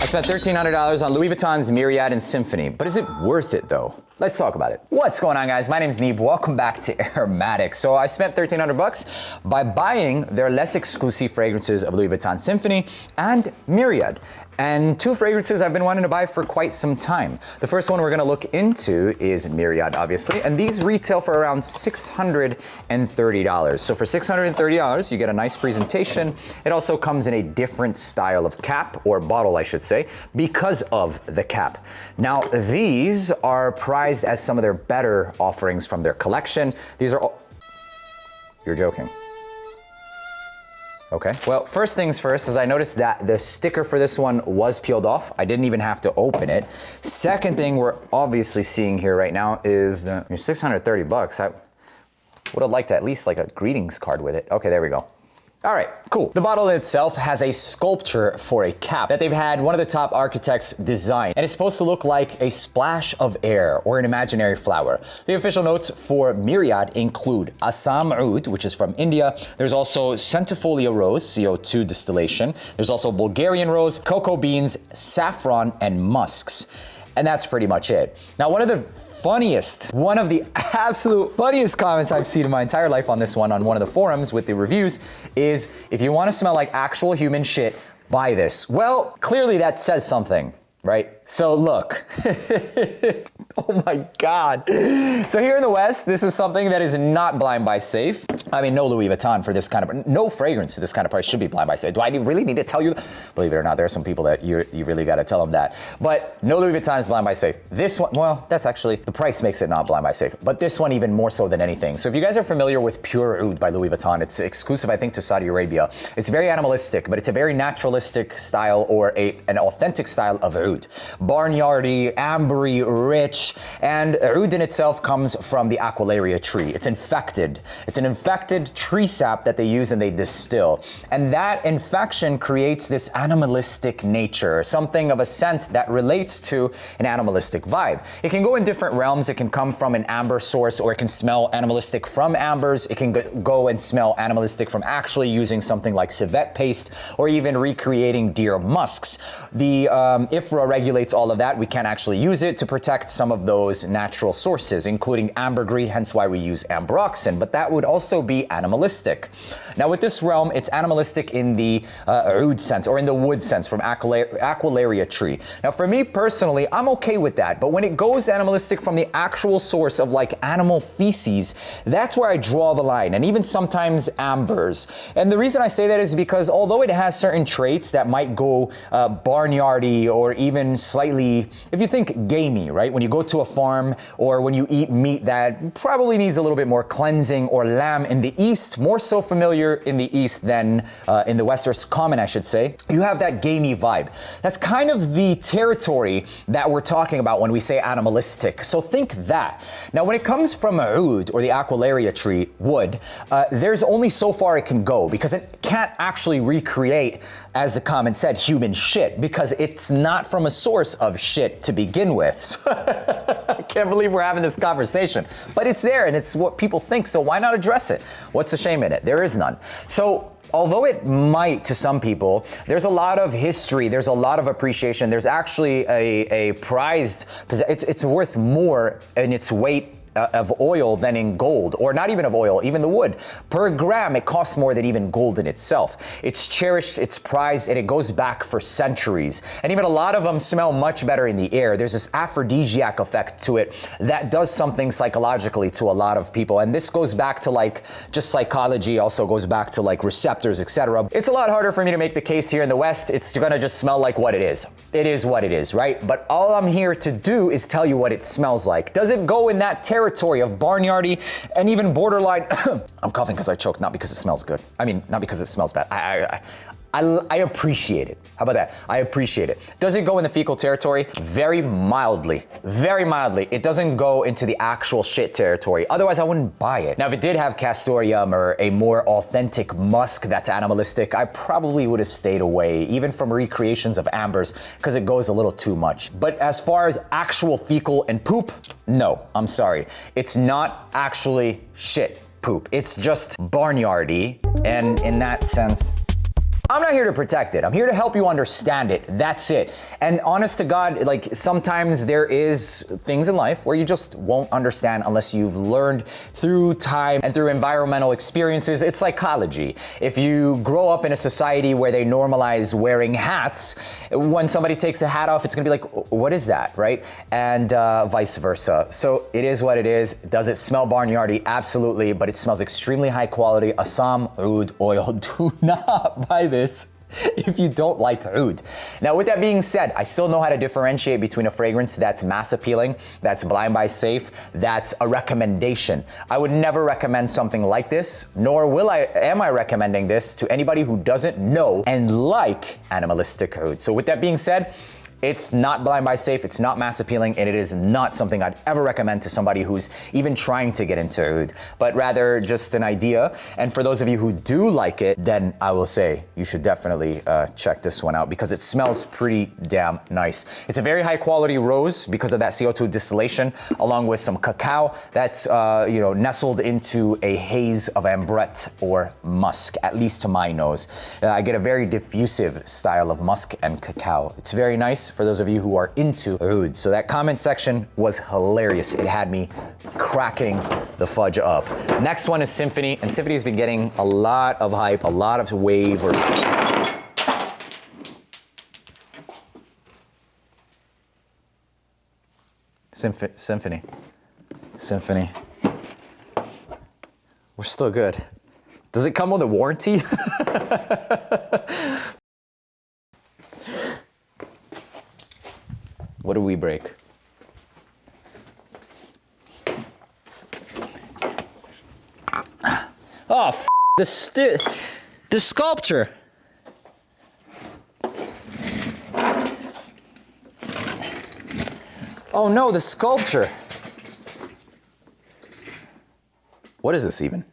I spent $1,300 on Louis Vuitton's Myriad and Symphony, but is it worth it though? Let's talk about it. What's going on, guys? My name's Neeb. Welcome back to AROMATIX. So I spent $1,300 by buying their less exclusive fragrances of Louis Vuitton Symphony and Myriad. And two fragrances I've been wanting to buy for quite some time. The first one we're gonna look into is Myriad, obviously, and these retail for around $630. So for $630, you get a nice presentation. It also comes in a different style of cap, or bottle, I should say, because of the cap. Now, these are prized as some of their better offerings from their collection. These are all... You're joking. Okay, well, first things first, is I noticed that the sticker for this one was peeled off. I didn't even have to open it. Second thing we're obviously seeing here right now is the 630 bucks. I would have liked at least like a greetings card with it. Okay, there we go. All right, cool. The bottle itself has a sculpture for a cap that they've had one of the top architects design, and it's supposed to look like a splash of air or an imaginary flower. The official notes for Myriad include Assam Oud, which is from India. There's also Centifolia rose, CO2 distillation. There's also Bulgarian rose, cocoa beans, saffron, and musks. And that's pretty much it. Now, one of the absolute funniest comments I've seen in my entire life on this one, on one of the forums with the reviews, is if you want to smell like actual human shit, buy this. Well, clearly that says something, right? So look, oh my God. So here in the West, this is something that is not blind buy safe. I mean, no Louis Vuitton for this kind of, no fragrance for this kind of price should be blind buy safe. Do I really need to tell you? Believe it or not, there are some people that you really got to tell them that. But no Louis Vuitton is blind buy safe. This one, well, that's actually, the price makes it not blind buy safe, but this one even more so than anything. So if you guys are familiar with Pure Oud by Louis Vuitton, it's exclusive, I think, to Saudi Arabia. It's very animalistic, but it's a very naturalistic style, or an authentic style of oud. Barnyardy, ambery, rich, and oud in itself comes from the Aquilaria tree. It's infected. It's an infected tree sap that they use and they distill. And that infection creates this animalistic nature, something of a scent that relates to an animalistic vibe. It can go in different realms. It can come from an amber source, or it can smell animalistic from ambers. It can go and smell animalistic from actually using something like civet paste, or even recreating deer musks. The IFRA regulates all of that. We can't actually use it to protect some of those natural sources, including ambergris, hence why we use ambroxan, but that would also be animalistic. Now with this realm, it's animalistic in the oud sense, or in the wood sense, from Aquilaria tree. Now for me personally, I'm okay with that, but when it goes animalistic from the actual source of like animal feces, that's where I draw the line, and even sometimes ambers. And the reason I say that is because although it has certain traits that might go barnyardy, or even slightly, if you think gamey, right? When you go to a farm, or when you eat meat that probably needs a little bit more cleansing, or lamb in the East, more so familiar in the East than in the West, or common, I should say, you have that gamey vibe. That's kind of the territory that we're talking about when we say animalistic. So think that. Now, when it comes from oud, or the Aquilaria tree, wood, there's only so far it can go, because it can't actually recreate, as the comment said, human shit, because it's not from a source of shit to begin with. I can't believe we're having this conversation, but it's there, and it's what people think, so why not address it? What's the shame in it? There is none. So although it might to some people, there's a lot of history, there's a lot of appreciation, there's actually a prized, it's worth more in its weight of oil than in gold, or not even of oil, even the wood. Per gram, it costs more than even gold in itself. It's cherished, it's prized, and it goes back for centuries. And even a lot of them smell much better in the air. There's this aphrodisiac effect to it that does something psychologically to a lot of people. And this goes back to like just psychology, also goes back to like receptors, etc. It's a lot harder for me to make the case here in the West. It's gonna just smell like what it is. It is what it is, right? But all I'm here to do is tell you what it smells like. Does it go in that territory of barnyardy and even borderline? I'm coughing because I choked, not because it smells good. I mean, not because it smells bad. I appreciate it. How about that? I appreciate it. Does it go in the fecal territory? Very mildly. Very mildly. It doesn't go into the actual shit territory. Otherwise, I wouldn't buy it. Now, if it did have castoreum or a more authentic musk that's animalistic, I probably would have stayed away, even from recreations of ambers, because it goes a little too much. But as far as actual fecal and poop, no, I'm sorry. It's not actually shit poop. It's just barnyardy, and in that sense, I'm not here to protect it. I'm here to help you understand it. That's it. And honest to God, like sometimes there is things in life where you just won't understand unless you've learned through time and through environmental experiences. It's psychology. If you grow up in a society where they normalize wearing hats, when somebody takes a hat off, it's gonna be like, what is that, right? And vice versa. So it is what it is. Does it smell barnyardy? Absolutely, but it smells extremely high quality. Assam oud oil. Do not buy this if you don't like oud. Now, with that being said, I still know how to differentiate between a fragrance that's mass appealing, that's blind buy safe, that's a recommendation. I would never recommend something like this, nor am I recommending this to anybody who doesn't know and like animalistic oud. So with that being said, it's not blind buy safe, it's not mass appealing, and it is not something I'd ever recommend to somebody who's even trying to get into oud, but rather just an idea. And for those of you who do like it, then I will say you should definitely check this one out because it smells pretty damn nice. It's a very high quality rose because of that CO2 distillation, along with some cacao that's nestled into a haze of ambrette or musk, at least to my nose. I get a very diffusive style of musk and cacao. It's very nice for those of you who are into oud. So that comment section was hilarious. It had me cracking the fudge up. Next one is Symphony, and Symphony has been getting a lot of hype, a lot of wave. Symphony. We're still good. Does it come with a warranty? What do we break? Oh, the sculpture. Oh no, the sculpture. What is this even?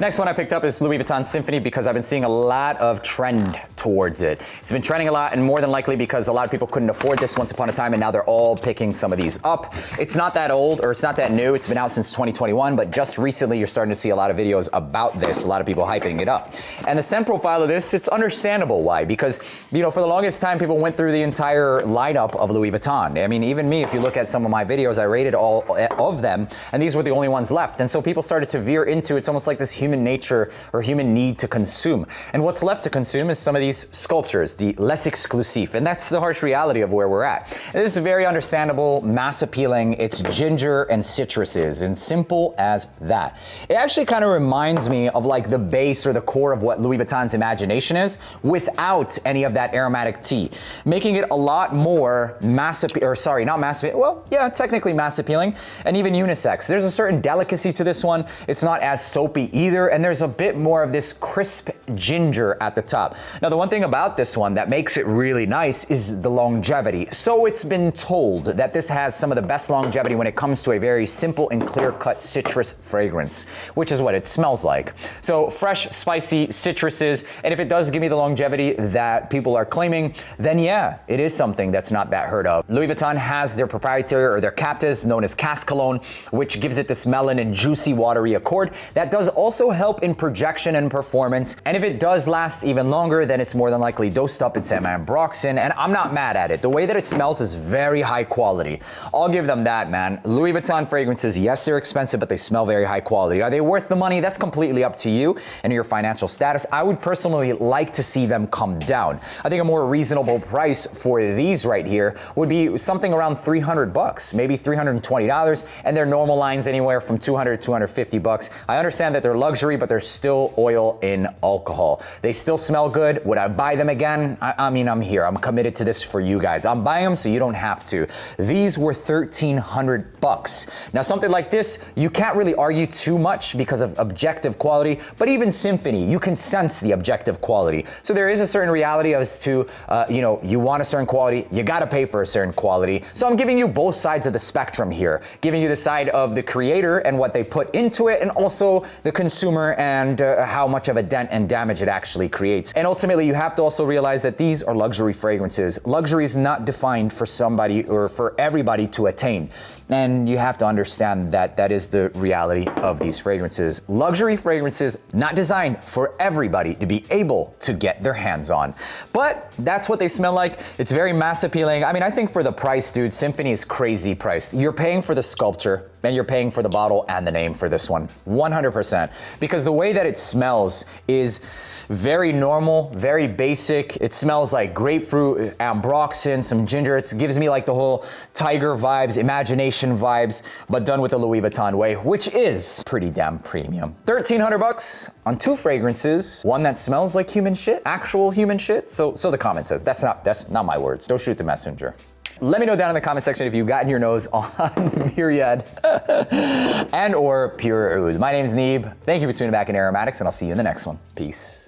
Next one I picked up is Louis Vuitton Symphony because I've been seeing a lot of trend towards it. It's been trending a lot, and more than likely because a lot of people couldn't afford this once upon a time, and now they're all picking some of these up. It's not that old, or it's not that new. It's been out since 2021, but just recently you're starting to see a lot of videos about this, a lot of people hyping it up. And the scent profile of this, it's understandable why, because for the longest time people went through the entire lineup of Louis Vuitton. I mean, even me, if you look at some of my videos, I rated all of them, and these were the only ones left. And so people started to veer into, it's almost like this human nature or human need to consume. And what's left to consume is some of these sculptures, the less exclusive. And that's the harsh reality of where we're at. And this is very understandable, mass appealing. It's ginger and citruses, and simple as that. It actually kind of reminds me of like the base or the core of what Louis Vuitton's imagination is without any of that aromatic tea, making it a lot more technically mass appealing and even unisex. There's a certain delicacy to this one. It's not as soapy either, and there's a bit more of this crisp ginger at the top. Now, the one thing about this one that makes it really nice is the longevity. So it's been told that this has some of the best longevity when it comes to a very simple and clear-cut citrus fragrance, which is what it smells like. So fresh, spicy citruses, and if it does give me the longevity that people are claiming, then yeah, it is something that's not that heard of. Louis Vuitton has their proprietary or their captives known as cask cologne, which gives it this melon and juicy, watery accord that does also help in projection and performance. And if it does last even longer, then it's more than likely dosed up in some ambroxan, and I'm not mad at it. The way that it smells is very high quality. I'll give them that, man. Louis Vuitton fragrances, yes, they're expensive, but they smell very high quality. Are they worth the money? That's completely up to you and your financial status. I would personally like to see them come down. I think a more reasonable price for these right here would be something around $300, maybe $320, and their normal line's anywhere from $200 to $250. I understand that they're luxury, but they're still oil in alcohol. They still smell good. Would I buy them again? I mean, I'm here. I'm committed to this for you guys. I'm buying them so you don't have to. These were $1,300. Now, something like this, you can't really argue too much because of objective quality, but even Symphony, you can sense the objective quality. So there is a certain reality as to, you want a certain quality, you gotta pay for a certain quality. So I'm giving you both sides of the spectrum here, giving you the side of the creator and what they put into it, and also the consumer consumer and how much of a dent and damage it actually creates. And ultimately, you have to also realize that these are luxury fragrances. Luxury is not defined for somebody or for everybody to attain. And you have to understand that that is the reality of these fragrances. Luxury fragrances not designed for everybody to be able to get their hands on. But that's what they smell like. It's very mass appealing. I mean, I think for the price, dude, Symphony is crazy priced. You're paying for the sculpture and you're paying for the bottle and the name for this one, 100%. Because the way that it smells is very normal, very basic. It smells like grapefruit, ambroxan, some ginger. It gives me like the whole tiger vibes, imagination vibes, but done with the Louis Vuitton way, which is pretty damn premium. 1,300 bucks on 2 fragrances, one that smells like human shit, actual human shit. So the comment says, that's not my words. Don't shoot the messenger. Let me know down in the comment section if you've gotten your nose on Myriad and or Pure Oud. My name's Neeb. Thank you for tuning back in AROMATIX, and I'll see you in the next one. Peace.